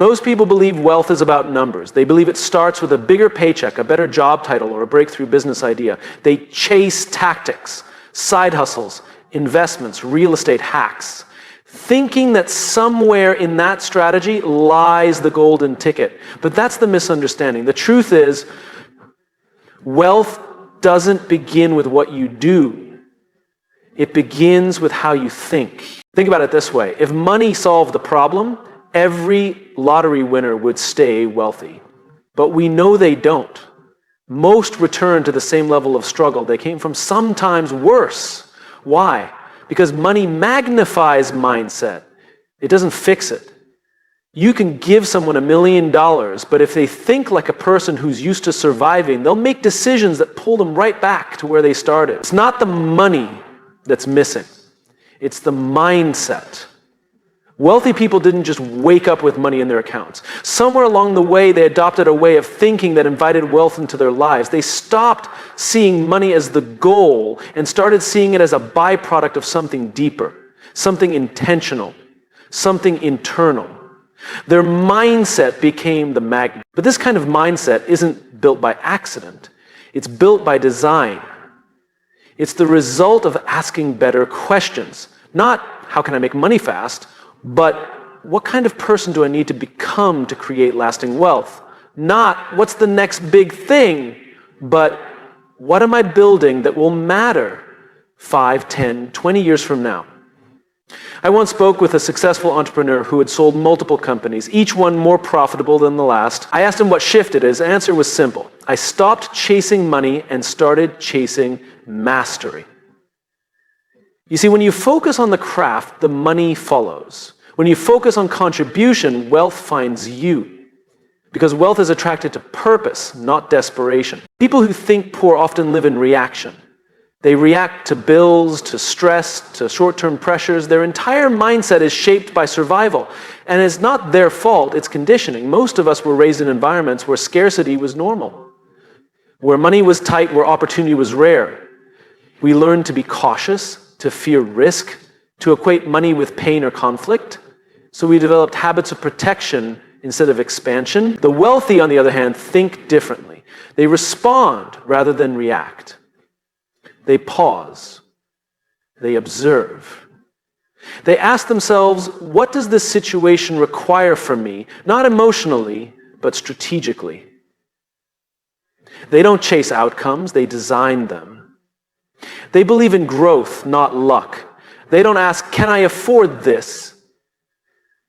Most people believe wealth is about numbers. They believe it starts with a bigger paycheck, a better job title, or a breakthrough business idea. They chase tactics, side hustles, investments, real estate hacks, thinking that somewhere in that strategy lies the golden ticket. But that's the misunderstanding. The truth is, wealth doesn't begin with what you do. It begins with how you think. Think about it this way. If money solved the problem, every lottery winner would stay wealthy. But we know they don't. Most return to the same level of struggle they came from, sometimes worse. Why? Because money magnifies mindset. It doesn't fix it. You can give someone $1 million, but if they think like a person who's used to surviving, they'll make decisions that pull them right back to where they started. It's not the money that's missing. It's the mindset. Wealthy people didn't just wake up with money in their accounts. Somewhere along the way, they adopted a way of thinking that invited wealth into their lives. They stopped seeing money as the goal and started seeing it as a byproduct of something deeper, something intentional, something internal. Their mindset became the magnet. But this kind of mindset isn't built by accident. It's built by design. It's the result of asking better questions. Not, how can I make money fast? But what kind of person do I need to become to create lasting wealth? Not, what's the next big thing? But what am I building that will matter 5, 10, 20 years from now? I once spoke with a successful entrepreneur who had sold multiple companies, each one more profitable than the last. I asked him what shifted. His answer was simple. I stopped chasing money and started chasing mastery. You see, when you focus on the craft, the money follows. When you focus on contribution, wealth finds you. Because wealth is attracted to purpose, not desperation. People who think poor often live in reaction. They react to bills, to stress, to short-term pressures. Their entire mindset is shaped by survival. And it's not their fault, it's conditioning. Most of us were raised in environments where scarcity was normal, where money was tight, where opportunity was rare. We learned to be cautious, to fear risk, to equate money with pain or conflict. So we developed habits of protection instead of expansion. The wealthy, on the other hand, think differently. They respond rather than react. They pause. They observe. They ask themselves, what does this situation require from me? Not emotionally, but strategically. They don't chase outcomes, they design them. They believe in growth, not luck. They don't ask, can I afford this?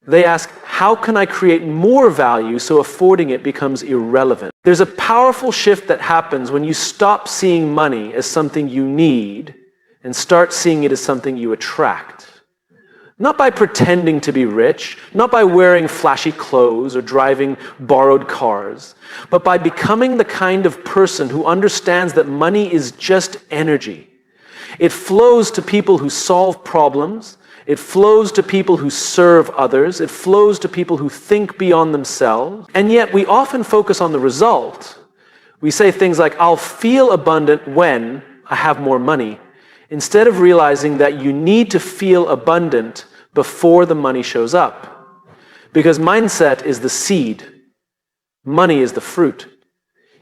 They ask, how can I create more value so affording it becomes irrelevant? There's a powerful shift that happens when you stop seeing money as something you need and start seeing it as something you attract. Not by pretending to be rich, not by wearing flashy clothes or driving borrowed cars, but by becoming the kind of person who understands that money is just energy. It flows to people who solve problems. It flows to people who serve others. It flows to people who think beyond themselves. And yet we often focus on the result. We say things like, I'll feel abundant when I have more money, instead of realizing that you need to feel abundant before the money shows up. Because mindset is the seed. Money is the fruit.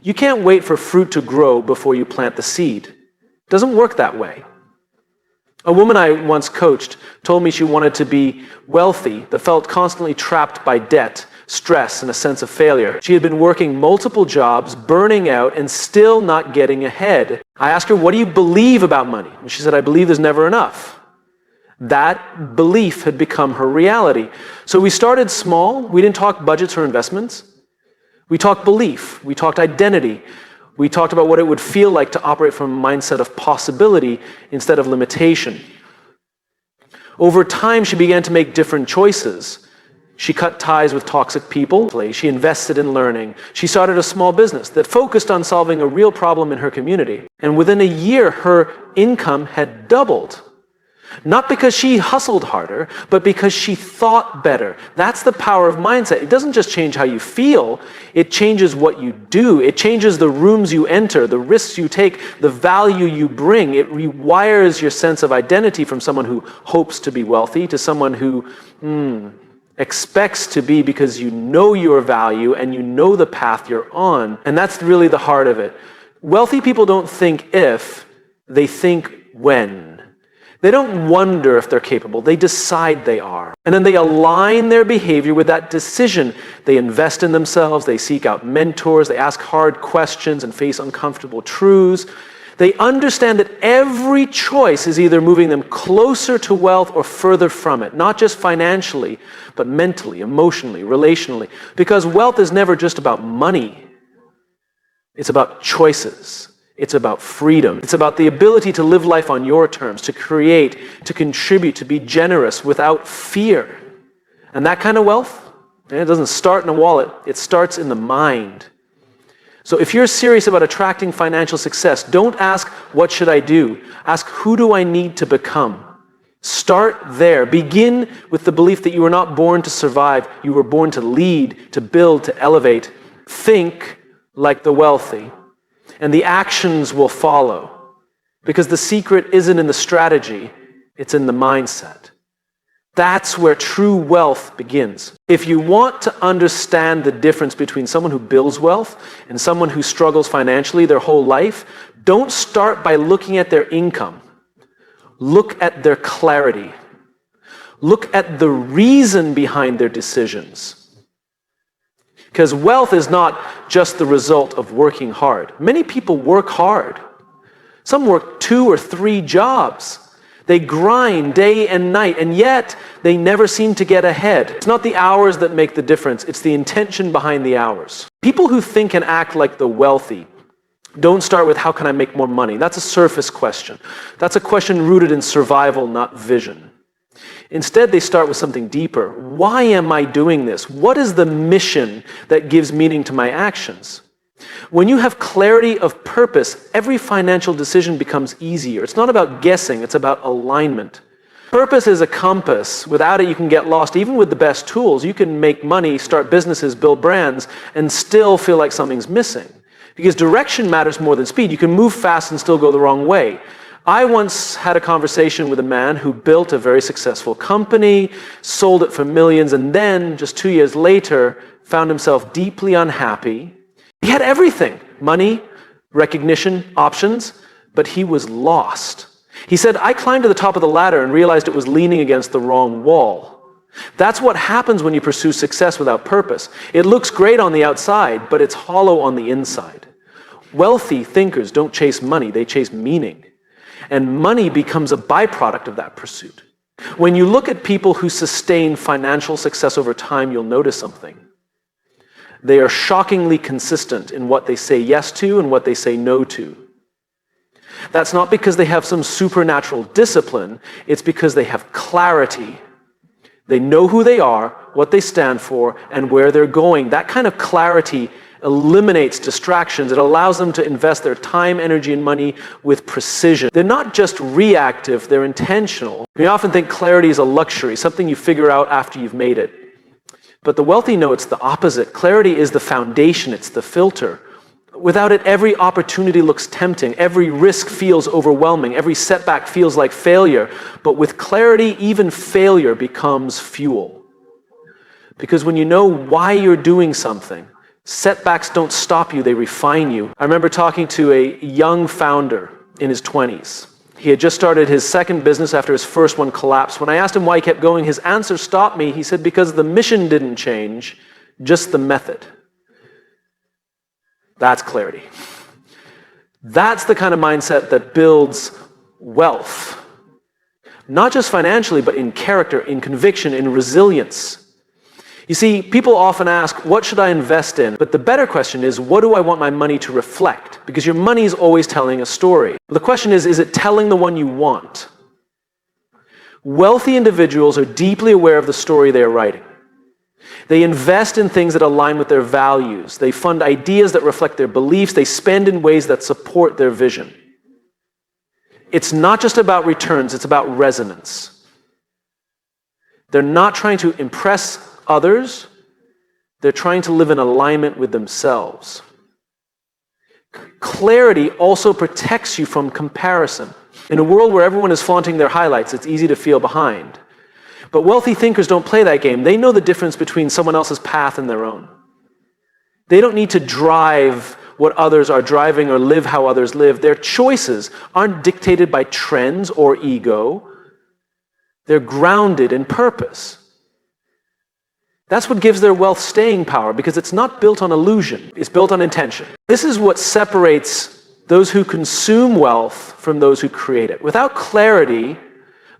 You can't wait for fruit to grow before you plant the seed. It doesn't work that way. A woman I once coached told me she wanted to be wealthy, but felt constantly trapped by debt, stress, and a sense of failure. She had been working multiple jobs, burning out, and still not getting ahead. I asked her, what do you believe about money? And she said, I believe there's never enough. That belief had become her reality. So we started small. We didn't talk budgets or investments. We talked belief. We talked identity. We talked about what it would feel like to operate from a mindset of possibility instead of limitation. Over time, she began to make different choices. She cut ties with toxic people. She invested in learning. She started a small business that focused on solving a real problem in her community. And within a year, her income had doubled. Not because she hustled harder, but because she thought better. That's the power of mindset. It doesn't just change how you feel, it changes what you do. It changes the rooms you enter, the risks you take, the value you bring. It rewires your sense of identity from someone who hopes to be wealthy to someone who expects to be because you know your value and you know the path you're on. And that's really the heart of it. Wealthy people don't think if, they think when. They don't wonder if they're capable, they decide they are. And then they align their behavior with that decision. They invest in themselves, they seek out mentors, they ask hard questions and face uncomfortable truths. They understand that every choice is either moving them closer to wealth or further from it, not just financially, but mentally, emotionally, relationally. Because wealth is never just about money. It's about choices. It's about freedom. It's about the ability to live life on your terms, to create, to contribute, to be generous without fear. And that kind of wealth, it doesn't start in a wallet, it starts in the mind. So if you're serious about attracting financial success, don't ask, what should I do? Ask, who do I need to become? Start there. Begin with the belief that you were not born to survive. You were born to lead, to build, to elevate. Think like the wealthy. And the actions will follow. Because the secret isn't in the strategy, it's in the mindset. That's where true wealth begins. If you want to understand the difference between someone who builds wealth and someone who struggles financially their whole life, don't start by looking at their income. Look at their clarity. Look at the reason behind their decisions. Because wealth is not just the result of working hard. Many people work hard. Some work 2 or 3 jobs. They grind day and night, and yet they never seem to get ahead. It's not the hours that make the difference, it's the intention behind the hours. People who think and act like the wealthy don't start with, how can I make more money? That's a surface question. That's a question rooted in survival, not vision. Instead, they start with something deeper. Why am I doing this? What is the mission that gives meaning to my actions? When you have clarity of purpose, every financial decision becomes easier. It's not about guessing, it's about alignment. Purpose is a compass. Without it, you can get lost. Even with the best tools, you can make money, start businesses, build brands, and still feel like something's missing. Because direction matters more than speed. You can move fast and still go the wrong way. I once had a conversation with a man who built a very successful company, sold it for millions, and then, just 2 years later, found himself deeply unhappy. He had everything, money, recognition, options, but he was lost. He said, I climbed to the top of the ladder and realized it was leaning against the wrong wall. That's what happens when you pursue success without purpose. It looks great on the outside, but it's hollow on the inside. Wealthy thinkers don't chase money, they chase meaning. And money becomes a byproduct of that pursuit. When you look at people who sustain financial success over time, you'll notice something. They are shockingly consistent in what they say yes to and what they say no to. That's not because they have some supernatural discipline, it's because they have clarity. They know who they are, what they stand for, and where they're going. That kind of clarity eliminates distractions. It allows them to invest their time, energy, and money with precision. They're not just reactive, they're intentional. We often think clarity is a luxury, something you figure out after you've made it. But the wealthy know it's the opposite. Clarity is the foundation, it's the filter. Without it, every opportunity looks tempting, every risk feels overwhelming, every setback feels like failure. But with clarity, even failure becomes fuel. Because when you know why you're doing something, setbacks don't stop you, they refine you. I remember talking to a young founder in his 20s. He had just started his second business after his first one collapsed. When I asked him why he kept going, his answer stopped me. He said, because the mission didn't change, just the method. That's clarity. That's the kind of mindset that builds wealth. Not just financially, but in character, in conviction, in resilience. You see, people often ask, what should I invest in? But the better question is, what do I want my money to reflect? Because your money is always telling a story. The question is it telling the one you want? Wealthy individuals are deeply aware of the story they are writing. They invest in things that align with their values. They fund ideas that reflect their beliefs. They spend in ways that support their vision. It's not just about returns, it's about resonance. They're not trying to impress others, they're trying to live in alignment with themselves. Clarity also protects you from comparison. In a world where everyone is flaunting their highlights, it's easy to feel behind. But wealthy thinkers don't play that game. They know the difference between someone else's path and their own. They don't need to drive what others are driving or live how others live. Their choices aren't dictated by trends or ego. They're grounded in purpose. That's what gives their wealth staying power, because it's not built on illusion. It's built on intention. This is what separates those who consume wealth from those who create it. Without clarity,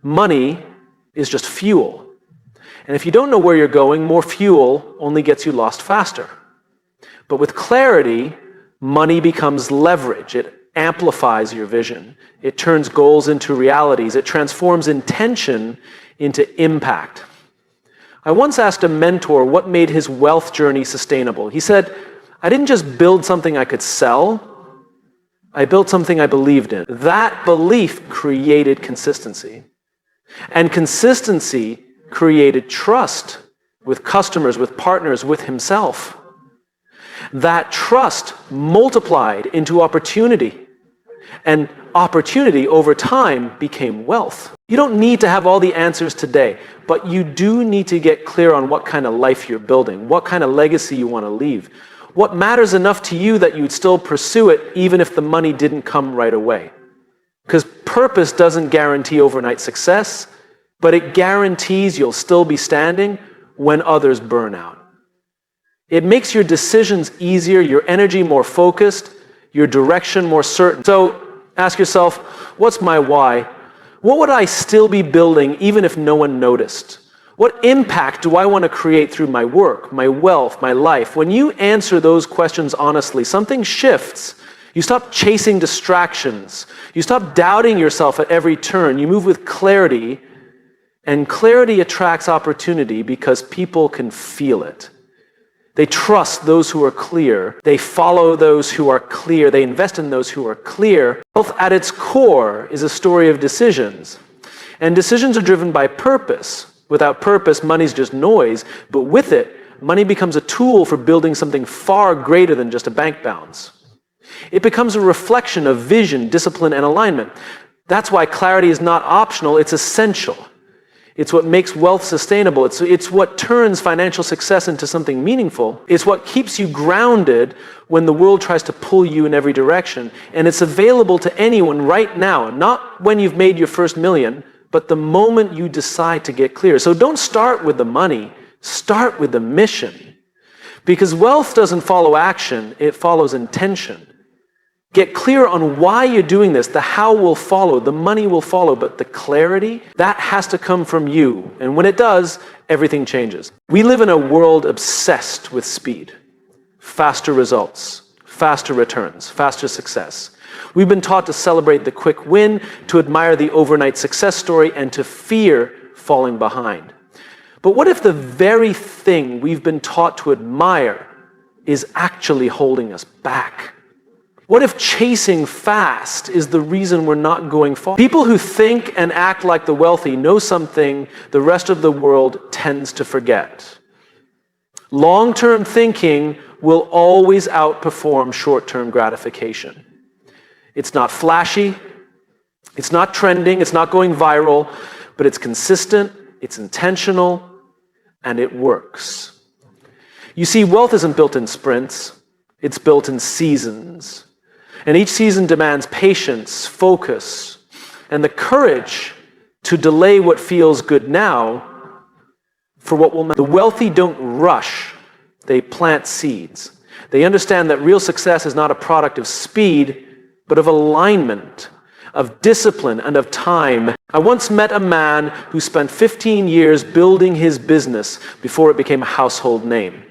money is just fuel. And if you don't know where you're going, more fuel only gets you lost faster. But with clarity, money becomes leverage. It amplifies your vision. It turns goals into realities. It transforms intention into impact. I once asked a mentor what made his wealth journey sustainable. He said, I didn't just build something I could sell. I built something I believed in. That belief created consistency. And consistency created trust with customers, with partners, with himself. That trust multiplied into opportunity. And opportunity over time became wealth. You don't need to have all the answers today, but you do need to get clear on what kind of life you're building, what kind of legacy you want to leave, what matters enough to you that you'd still pursue it even if the money didn't come right away. Because purpose doesn't guarantee overnight success, but it guarantees you'll still be standing when others burn out. It makes your decisions easier, your energy more focused, your direction more certain. So ask yourself, what's my why? What would I still be building even if no one noticed? What impact do I want to create through my work, my wealth, my life? When you answer those questions honestly, something shifts. You stop chasing distractions. You stop doubting yourself at every turn. You move with clarity, and clarity attracts opportunity because people can feel it. They trust those who are clear. They follow those who are clear. They invest in those who are clear. Wealth at its core is a story of decisions. And decisions are driven by purpose. Without purpose, money's just noise. But with it, money becomes a tool for building something far greater than just a bank balance. It becomes a reflection of vision, discipline, and alignment. That's why clarity is not optional, it's essential. It's what makes wealth sustainable. It's what turns financial success into something meaningful. It's what keeps you grounded when the world tries to pull you in every direction. And it's available to anyone right now, not when you've made your first million, but the moment you decide to get clear. So don't start with the money, start with the mission. Because wealth doesn't follow action, it follows intention. Get clear on why you're doing this. The how will follow, the money will follow, but the clarity, that has to come from you. And when it does, everything changes. We live in a world obsessed with speed. Faster results, faster returns, faster success. We've been taught to celebrate the quick win, to admire the overnight success story, and to fear falling behind. But what if the very thing we've been taught to admire is actually holding us back? What if chasing fast is the reason we're not going far? People who think and act like the wealthy know something the rest of the world tends to forget. Long-term thinking will always outperform short-term gratification. It's not flashy, it's not trending, it's not going viral, but it's consistent, it's intentional, and it works. You see, wealth isn't built in sprints, it's built in seasons. And each season demands patience, focus, and the courage to delay what feels good now for what will matter. The wealthy don't rush, they plant seeds. They understand that real success is not a product of speed, but of alignment, of discipline, and of time. I once met a man who spent 15 years building his business before it became a household name.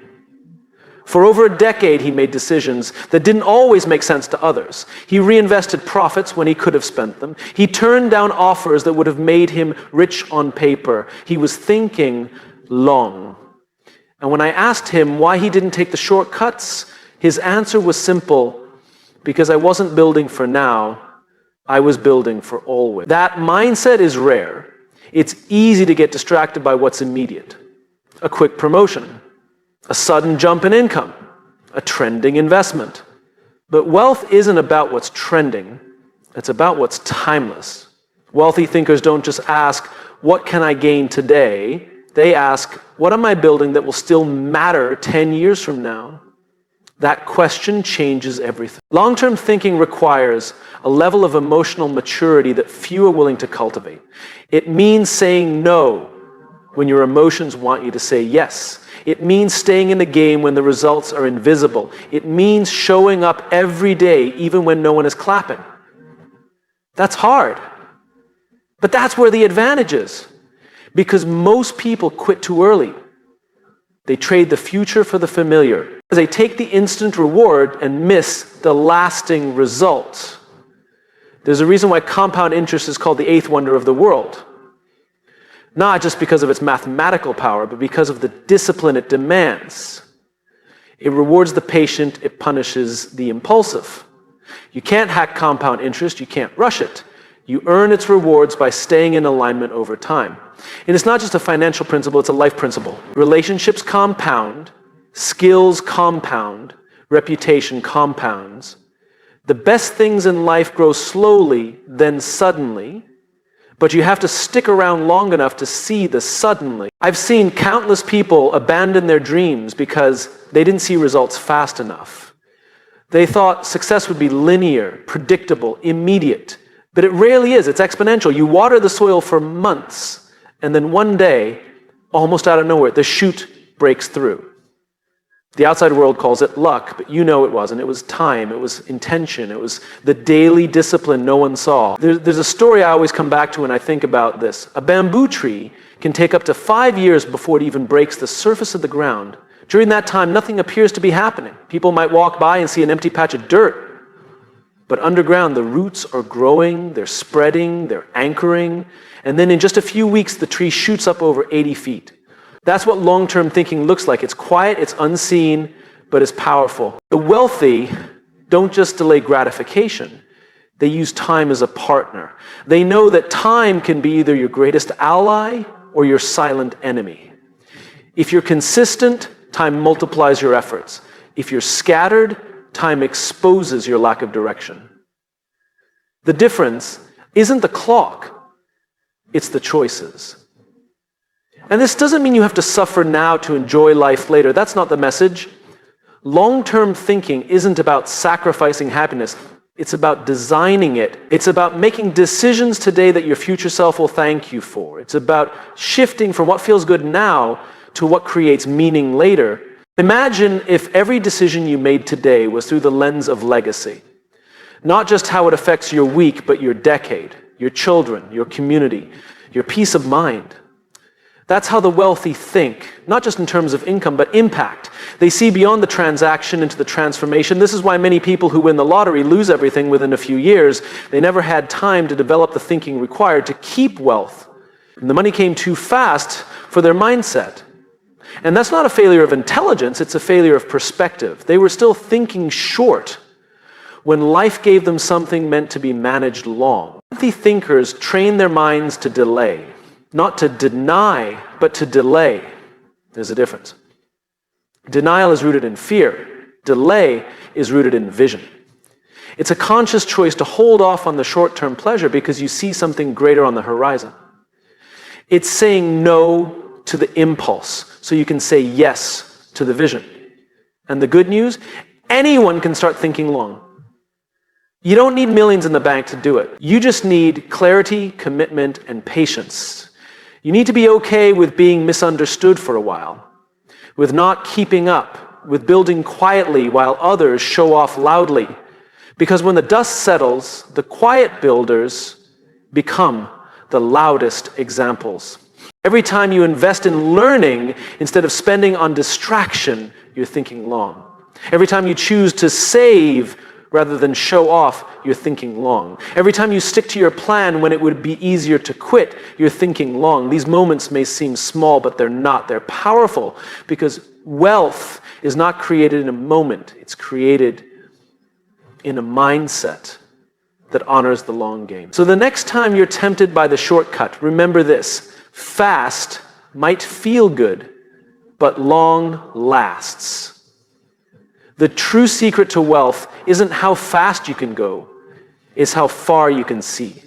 For over a decade, he made decisions that didn't always make sense to others. He reinvested profits when he could have spent them. He turned down offers that would have made him rich on paper. He was thinking long. And when I asked him why he didn't take the shortcuts, his answer was simple: because I wasn't building for now, I was building for always. That mindset is rare. It's easy to get distracted by what's immediate. A quick promotion, a sudden jump in income, a trending investment. But wealth isn't about what's trending, it's about what's timeless. Wealthy thinkers don't just ask, what can I gain today? They ask, what am I building that will still matter 10 years from now? That question changes everything. Long-term thinking requires a level of emotional maturity that few are willing to cultivate. It means saying no when your emotions want you to say yes. It means staying in the game when the results are invisible. It means showing up every day even when no one is clapping. That's hard. But that's where the advantage is. Because most people quit too early. They trade the future for the familiar. They take the instant reward and miss the lasting result. There's a reason why compound interest is called the eighth wonder of the world. Not just because of its mathematical power, but because of the discipline it demands. It rewards the patient, it punishes the impulsive. You can't hack compound interest, you can't rush it. You earn its rewards by staying in alignment over time. And it's not just a financial principle, it's a life principle. Relationships compound, skills compound, reputation compounds. The best things in life grow slowly, then suddenly, but you have to stick around long enough to see the suddenly. I've seen countless people abandon their dreams because they didn't see results fast enough. They thought success would be linear, predictable, immediate. But it rarely is. It's exponential. You water the soil for months, and then one day, almost out of nowhere, the shoot breaks through. The outside world calls it luck, but you know it wasn't. It was time. It was intention. It was the daily discipline no one saw. There's a story I always come back to when I think about this. A bamboo tree can take up to 5 years before it even breaks the surface of the ground. During that time, nothing appears to be happening. People might walk by and see an empty patch of dirt. But underground, the roots are growing, they're spreading, they're anchoring, and then in just a few weeks, the tree shoots up over 80 feet. That's what long-term thinking looks like. It's quiet, it's unseen, but it's powerful. The wealthy don't just delay gratification. They use time as a partner. They know that time can be either your greatest ally or your silent enemy. If you're consistent, time multiplies your efforts. If you're scattered, time exposes your lack of direction. The difference isn't the clock, it's the choices. And this doesn't mean you have to suffer now to enjoy life later. That's not the message. Long-term thinking isn't about sacrificing happiness. It's about designing it. It's about making decisions today that your future self will thank you for. It's about shifting from what feels good now to what creates meaning later. Imagine if every decision you made today was through the lens of legacy. Not just how it affects your week, but your decade, your children, your community, your peace of mind. That's how the wealthy think, not just in terms of income, but impact. They see beyond the transaction into the transformation. This is why many people who win the lottery lose everything within a few years. They never had time to develop the thinking required to keep wealth. And the money came too fast for their mindset. And that's not a failure of intelligence, it's a failure of perspective. They were still thinking short when life gave them something meant to be managed long. Wealthy thinkers train their minds to delay. Not to deny, but to delay. There's a difference. Denial is rooted in fear. Delay is rooted in vision. It's a conscious choice to hold off on the short-term pleasure because you see something greater on the horizon. It's saying no to the impulse so you can say yes to the vision. And the good news, anyone can start thinking long. You don't need millions in the bank to do it. You just need clarity, commitment, and patience. You need to be okay with being misunderstood for a while, with not keeping up, with building quietly while others show off loudly. Because when the dust settles, the quiet builders become the loudest examples. Every time you invest in learning instead of spending on distraction, you're thinking long. Every time you choose to save rather than show off, you're thinking long. Every time you stick to your plan when it would be easier to quit, you're thinking long. These moments may seem small, but they're not. They're powerful because wealth is not created in a moment. It's created in a mindset that honors the long game. So the next time you're tempted by the shortcut, remember this. Fast might feel good, but long lasts. The true secret to wealth isn't how fast you can go, it's how far you can see.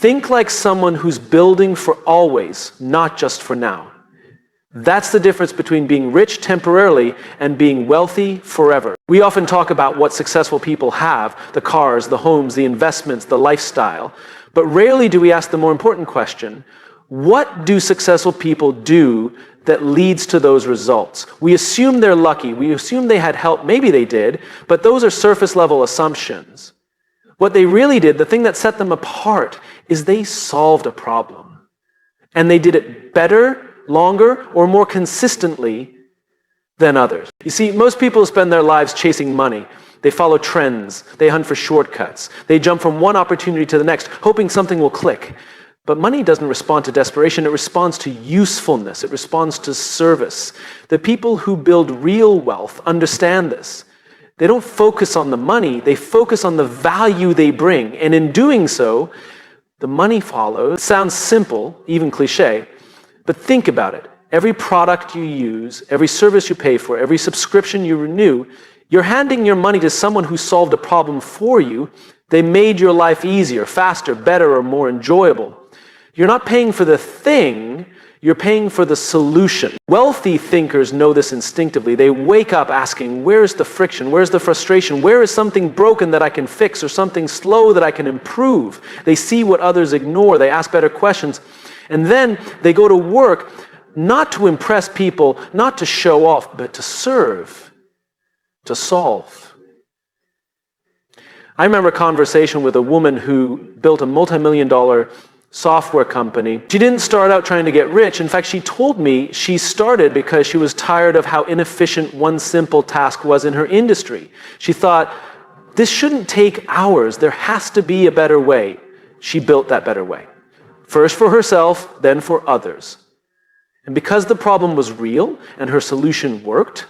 Think like someone who's building for always, not just for now. That's the difference between being rich temporarily and being wealthy forever. We often talk about what successful people have, the cars, the homes, the investments, the lifestyle, but rarely do we ask the more important question, what do successful people do that leads to those results? We assume they're lucky, we assume they had help, maybe they did, but those are surface level assumptions. What they really did, the thing that set them apart, is they solved a problem. And they did it better, longer, or more consistently than others. You see, most people spend their lives chasing money. They follow trends. They hunt for shortcuts. They jump from one opportunity to the next, hoping something will click. But money doesn't respond to desperation. It responds to usefulness. It responds to service. The people who build real wealth understand this. They don't focus on the money. They focus on the value they bring. And in doing so, the money follows. It sounds simple, even cliche, but think about it. Every product you use, every service you pay for, every subscription you renew, you're handing your money to someone who solved a problem for you. They made your life easier, faster, better, or more enjoyable. You're not paying for the thing, you're paying for the solution. Wealthy thinkers know this instinctively. They wake up asking, where's the friction? Where's the frustration? Where is something broken that I can fix or something slow that I can improve? They see what others ignore. They ask better questions. And then they go to work not to impress people, not to show off, but to serve, to solve. I remember a conversation with a woman who built a multi-million-dollar software company. She didn't start out trying to get rich. In fact, she told me she started because she was tired of how inefficient one simple task was in her industry. She thought, this shouldn't take hours. There has to be a better way. She built that better way. First for herself, then for others. And because the problem was real and her solution worked,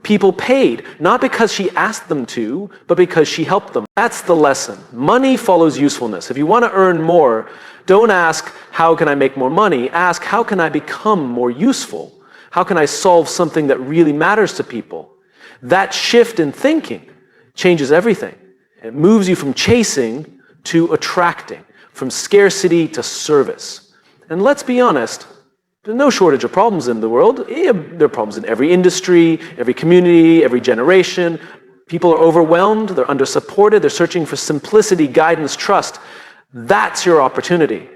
people paid, not because she asked them to, but because she helped them. That's the lesson. Money follows usefulness. If you want to earn more, don't ask, how can I make more money? Ask, how can I become more useful? How can I solve something that really matters to people? That shift in thinking changes everything. It moves you from chasing to attracting, from scarcity to service. And let's be honest, there's no shortage of problems in the world. There are problems in every industry, every community, every generation. People are overwhelmed, they're under-supported, they're searching for simplicity, guidance, trust. That's your opportunity.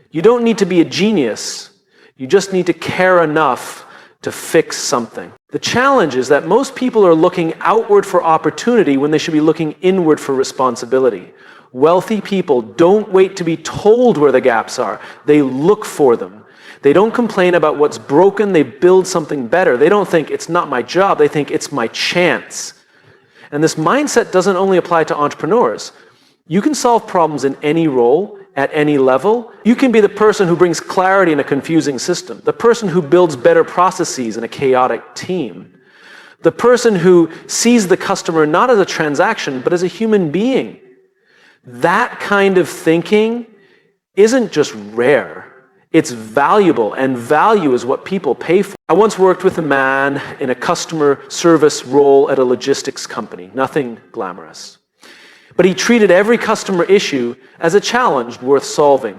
You don't need to be a genius. You just need to care enough to fix something. The challenge is that most people are looking outward for opportunity when they should be looking inward for responsibility. Wealthy people don't wait to be told where the gaps are. They look for them. They don't complain about what's broken. They build something better. They don't think, it's not my job. They think, it's my chance. And this mindset doesn't only apply to entrepreneurs. You can solve problems in any role, at any level. You can be the person who brings clarity in a confusing system, the person who builds better processes in a chaotic team, the person who sees the customer not as a transaction, but as a human being. That kind of thinking isn't just rare. It's valuable, and value is what people pay for. I once worked with a man in a customer service role at a logistics company. Nothing glamorous. But he treated every customer issue as a challenge worth solving.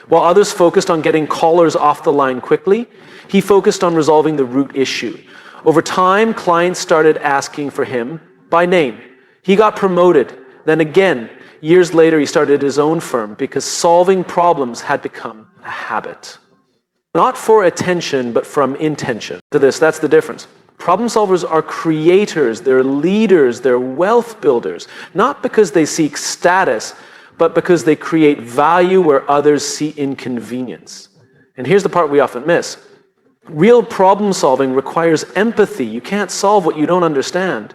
While others focused on getting callers off the line quickly, he focused on resolving the root issue. Over time, clients started asking for him by name. He got promoted. Then again, years later, he started his own firm because solving problems had become a habit. Not for attention, but from intention. To this, that's the difference. Problem solvers are creators, they're leaders, they're wealth builders, not because they seek status, but because they create value where others see inconvenience. And here's the part we often miss. Real problem solving requires empathy. You can't solve what you don't understand.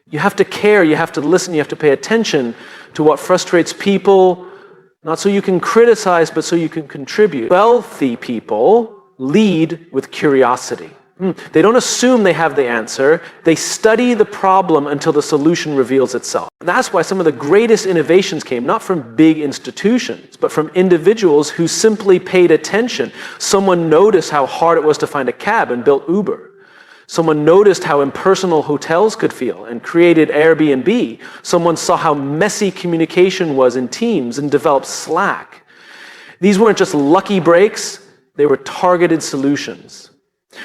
You have to care, you have to listen, you have to pay attention to what frustrates people, not so you can criticize, but so you can contribute. Wealthy people lead with curiosity. They don't assume they have the answer. They study the problem until the solution reveals itself. And that's why some of the greatest innovations came not from big institutions, but from individuals who simply paid attention. Someone noticed how hard it was to find a cab and built Uber. Someone noticed how impersonal hotels could feel and created Airbnb. Someone saw how messy communication was in teams and developed Slack. These weren't just lucky breaks, they were targeted solutions.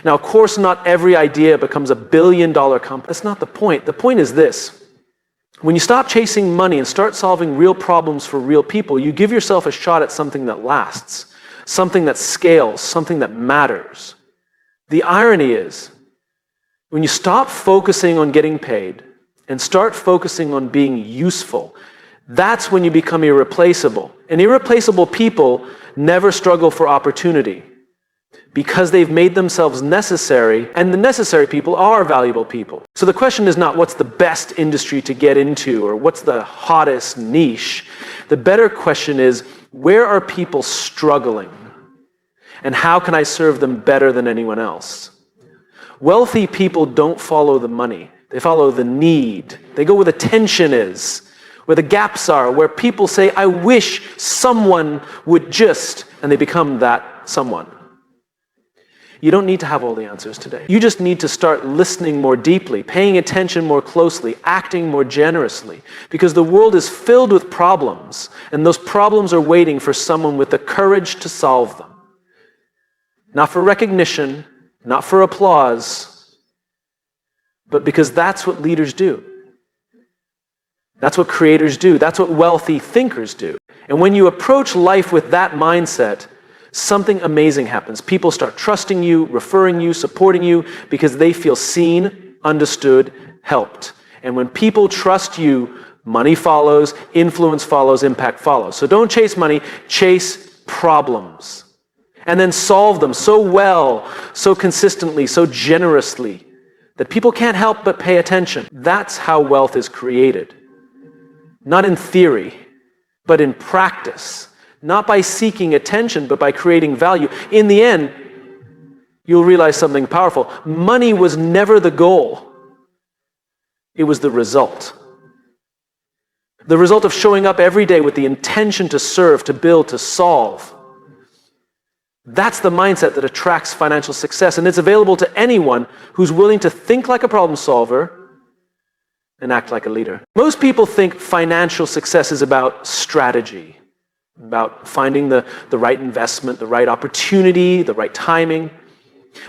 Now, of course, not every idea becomes $1 billion company. That's not the point. The point is this. When you stop chasing money and start solving real problems for real people, you give yourself a shot at something that lasts, something that scales, something that matters. The irony is, when you stop focusing on getting paid and start focusing on being useful, that's when you become irreplaceable. And irreplaceable people never struggle for opportunity because they've made themselves necessary, and the necessary people are valuable people. So the question is not what's the best industry to get into or what's the hottest niche. The better question is, where are people struggling? And how can I serve them better than anyone else? Wealthy people don't follow the money. They follow the need. They go where the tension is, where the gaps are, where people say, I wish someone would just, and they become that someone. You don't need to have all the answers today. You just need to start listening more deeply, paying attention more closely, acting more generously, because the world is filled with problems, and those problems are waiting for someone with the courage to solve them. Not for recognition, not for applause, but because that's what leaders do. That's what creators do. That's what wealthy thinkers do. And when you approach life with that mindset, something amazing happens. People start trusting you, referring you, supporting you, because they feel seen, understood, helped. And when people trust you, money follows, influence follows, impact follows. So don't chase money, chase problems. And then solve them so well, so consistently, so generously, that people can't help but pay attention. That's how wealth is created. Not in theory, but in practice. Not by seeking attention, but by creating value. In the end, you'll realize something powerful. Money was never the goal. It was the result. The result of showing up every day with the intention to serve, to build, to solve. That's the mindset that attracts financial success, and it's available to anyone who's willing to think like a problem solver and act like a leader. Most people think financial success is about strategy, about finding the right investment, the right opportunity, the right timing.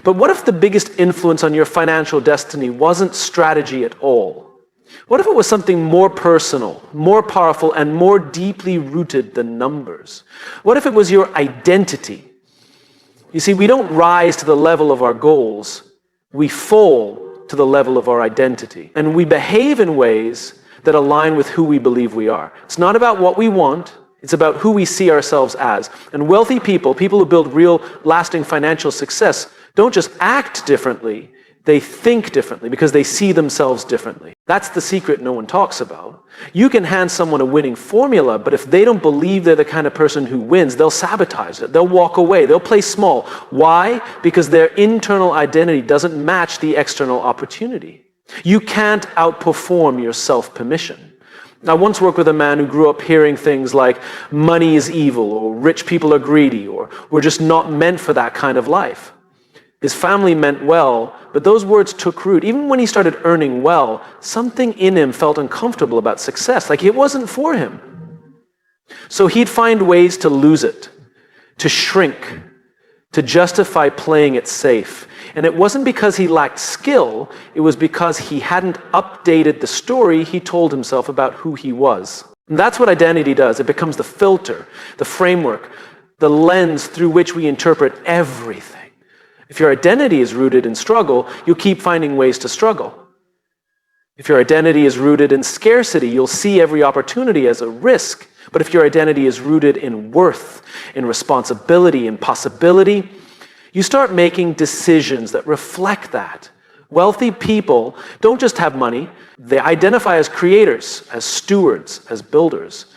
But what if the biggest influence on your financial destiny wasn't strategy at all? What if it was something more personal, more powerful, and more deeply rooted than numbers? What if it was your identity? You see, we don't rise to the level of our goals. We fall to the level of our identity. And we behave in ways that align with who we believe we are. It's not about what we want. It's about who we see ourselves as. And wealthy people, people who build real, lasting financial success, don't just act differently, they think differently because they see themselves differently. That's the secret no one talks about. You can hand someone a winning formula, but if they don't believe they're the kind of person who wins, they'll sabotage it. They'll walk away. They'll play small. Why? Because their internal identity doesn't match the external opportunity. You can't outperform your self-permission. I once worked with a man who grew up hearing things like, money is evil, or rich people are greedy, or we're just not meant for that kind of life. His family meant well, but those words took root. Even when he started earning well, something in him felt uncomfortable about success, like it wasn't for him. So he'd find ways to lose it, to shrink, to justify playing it safe. And it wasn't because he lacked skill, it was because he hadn't updated the story he told himself about who he was. And that's what identity does. It becomes the filter, the framework, the lens through which we interpret everything. If your identity is rooted in struggle, you'll keep finding ways to struggle. If your identity is rooted in scarcity, you'll see every opportunity as a risk. But if your identity is rooted in worth, in responsibility, in possibility, you start making decisions that reflect that. Wealthy people don't just have money, they identify as creators, as stewards, as builders.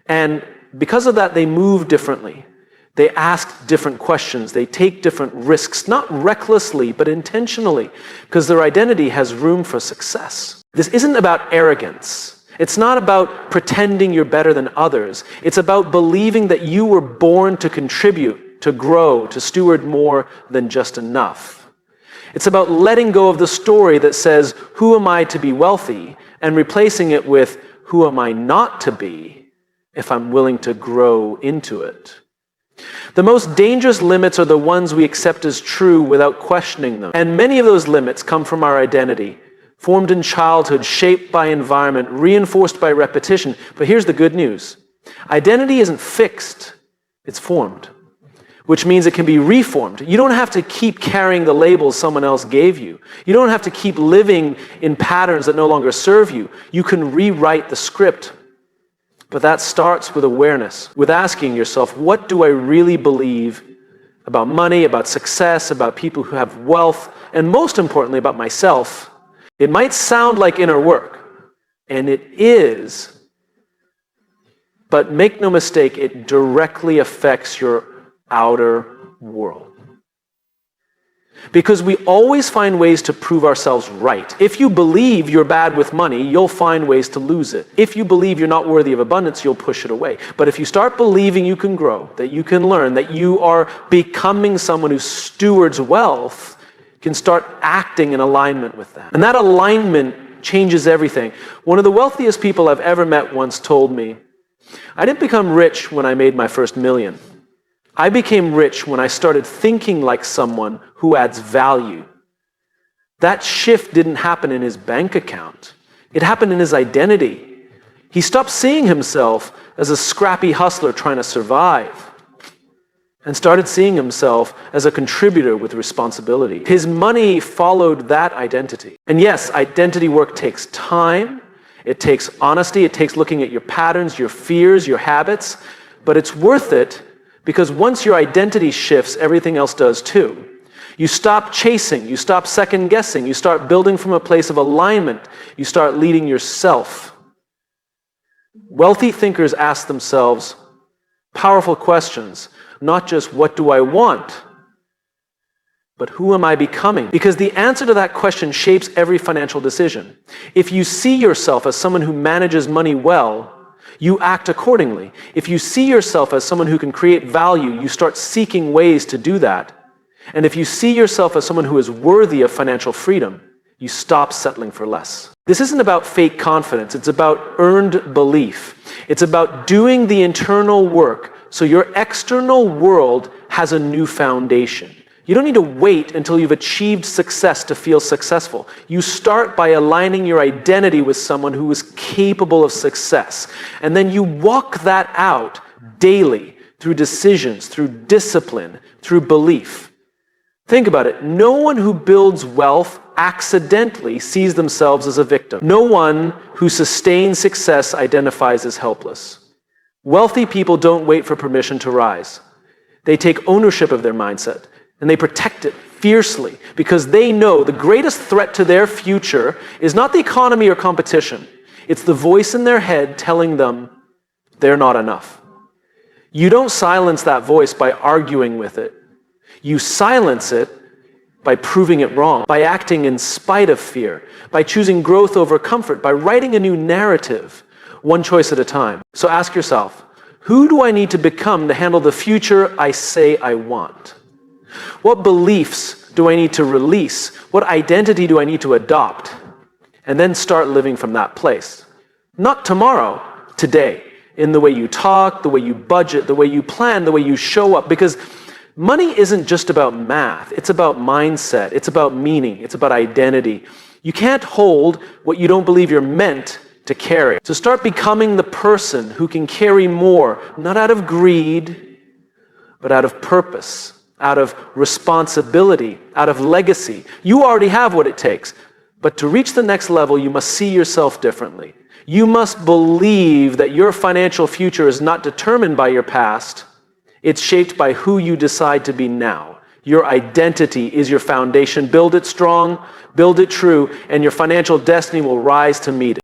And because of that, they move differently. They ask different questions. They take different risks, not recklessly, but intentionally, because their identity has room for success. This isn't about arrogance. It's not about pretending you're better than others. It's about believing that you were born to contribute, to grow, to steward more than just enough. It's about letting go of the story that says, who am I to be wealthy, and replacing it with, who am I not to be if I'm willing to grow into it. The most dangerous limits are the ones we accept as true without questioning them. And many of those limits come from our identity, formed in childhood, shaped by environment, reinforced by repetition. But here's the good news. Identity isn't fixed, it's formed, which means it can be reformed. You don't have to keep carrying the labels someone else gave you. You don't have to keep living in patterns that no longer serve you. You can rewrite the script. But that starts with awareness, with asking yourself, what do I really believe about money, about success, about people who have wealth, and most importantly, about myself? It might sound like inner work, and it is, but make no mistake, it directly affects your outer world. Because we always find ways to prove ourselves right. If you believe you're bad with money, you'll find ways to lose it. If you believe you're not worthy of abundance, you'll push it away. But if you start believing you can grow, that you can learn, that you are becoming someone who stewards wealth, can start acting in alignment with that. And that alignment changes everything. One of the wealthiest people I've ever met once told me, I didn't become rich when I made my first million. I became rich when I started thinking like someone who adds value. That shift didn't happen in his bank account. It happened in his identity. He stopped seeing himself as a scrappy hustler trying to survive and started seeing himself as a contributor with responsibility. His money followed that identity. And yes, identity work takes time. It takes honesty. It takes looking at your patterns, your fears, your habits. But it's worth it. Because once your identity shifts, everything else does too. You stop chasing, you stop second guessing, you start building from a place of alignment, you start leading yourself. Wealthy thinkers ask themselves powerful questions, not just what do I want, but who am I becoming? Because the answer to that question shapes every financial decision. If you see yourself as someone who manages money well, you act accordingly. If you see yourself as someone who can create value, you start seeking ways to do that. And if you see yourself as someone who is worthy of financial freedom, you stop settling for less. This isn't about fake confidence. It's about earned belief. It's about doing the internal work so your external world has a new foundation. You don't need to wait until you've achieved success to feel successful. You start by aligning your identity with someone who is capable of success. And then you walk that out daily through decisions, through discipline, through belief. Think about it. No one who builds wealth accidentally sees themselves as a victim. No one who sustains success identifies as helpless. Wealthy people don't wait for permission to rise. They take ownership of their mindset. And they protect it fiercely because they know the greatest threat to their future is not the economy or competition. It's the voice in their head telling them they're not enough. You don't silence that voice by arguing with it. You silence it by proving it wrong, by acting in spite of fear, by choosing growth over comfort, by writing a new narrative, one choice at a time. So ask yourself, who do I need to become to handle the future I say I want? What beliefs do I need to release? What identity do I need to adopt? And then start living from that place. Not tomorrow, today, in the way you talk, the way you budget, the way you plan, the way you show up. Because money isn't just about math. It's about mindset. It's about meaning. It's about identity. You can't hold what you don't believe you're meant to carry. So start becoming the person who can carry more, not out of greed, but out of purpose, out of responsibility, out of legacy. You already have what it takes. But to reach the next level, you must see yourself differently. You must believe that your financial future is not determined by your past. It's shaped by who you decide to be now. Your identity is your foundation. Build it strong, build it true, and your financial destiny will rise to meet it.